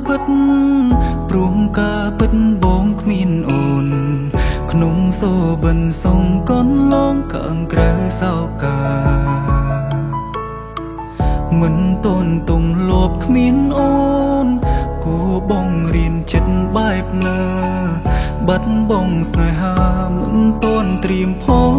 ពិតព្រោះការពិតបងគ្មានអូនក្នុងសូបិនសុំកូនឡងខាងក្រៅសោកាមិនតូនទុំលបគ្មានអូនគួបងរៀនចិត្តបែបណាបាត់បងស្នេហាមិនតូនត្រៀមផង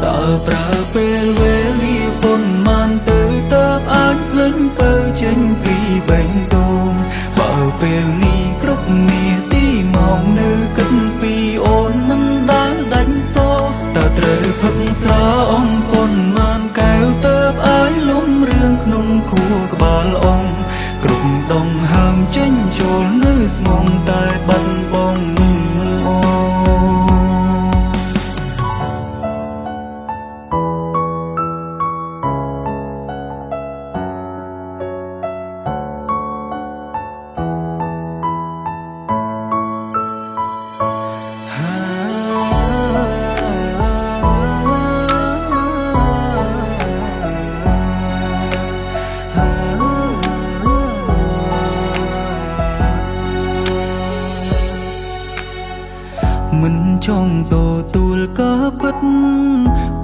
តើប្រើពេលវេលាប៉ុន្មានទៅតើបអាចភ្លេចបើចេញពីបេះដូងបើពេលនេះគ្រប់នាទីមកនៅគិតពីអូនមិនដែលដាច់សោតើត្រូវផឹកស្រាអំប៉ុន្មានកែវតើបអាចលំរឿងក្នុងខួរក្បាលអង្គគ្រប់ដងហើមចេញចូលនៅស្មងតែបាត់បងអូមិនចង់តទួលការពិត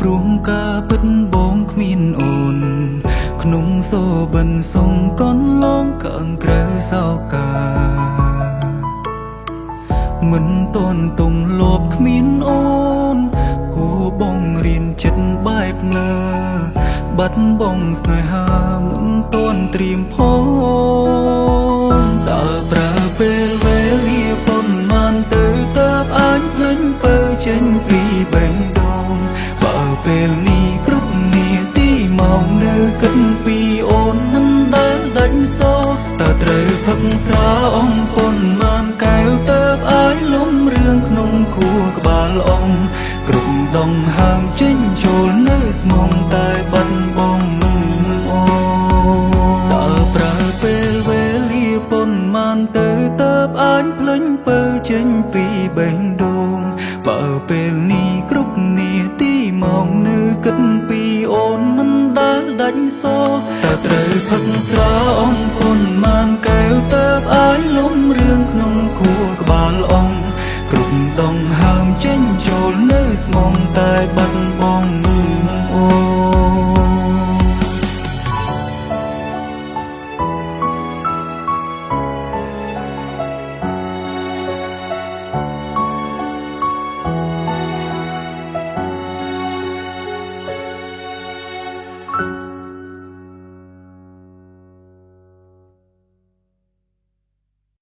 ព្រោះការពិតបងគ្មានអូនក្នុងសូបិនសុំកូនឡងខាងក្រៅសោកាមិនតូនទុំលបគ្មានអូនគួបងរៀនចិត្តបែបណាបាត់បងស្នេហាមិនតូនត្រៀមផងតើប្រើពេលវេលាប៉ុន្មានទៅតើអាចភ្លេចបើចេញពីបេះដូងបើពេលនេះគ្រប់នាទីមកនៅគិតពីអូនមិនដែលដាច់សោតើត្រូវផឹកស្រាអំប៉ុន្មានកែវតើបអាចលំរឿងក្នុងខួរក្បាលអង្គគ្រប់ដងហើមចេញចូលនៅស្មងតែបាត់បងអូតើប្រើពេលវេលាប៉ុន្មានទៅតើបអាចភ្លេចបើចេញពីបេះដូងបើពេលនេះគ្រប់នាទីមកនៅគិតពីអូនមិនដែលដាច់សោតើត្រូវផឹកស្រាអំប៉ុន្មានកែវតើបអាចលំរឿងក្នុងខួរក្បាលអង្គគ្រប់ដងហើមចេញចូលនៅស្មងតែបាត់បង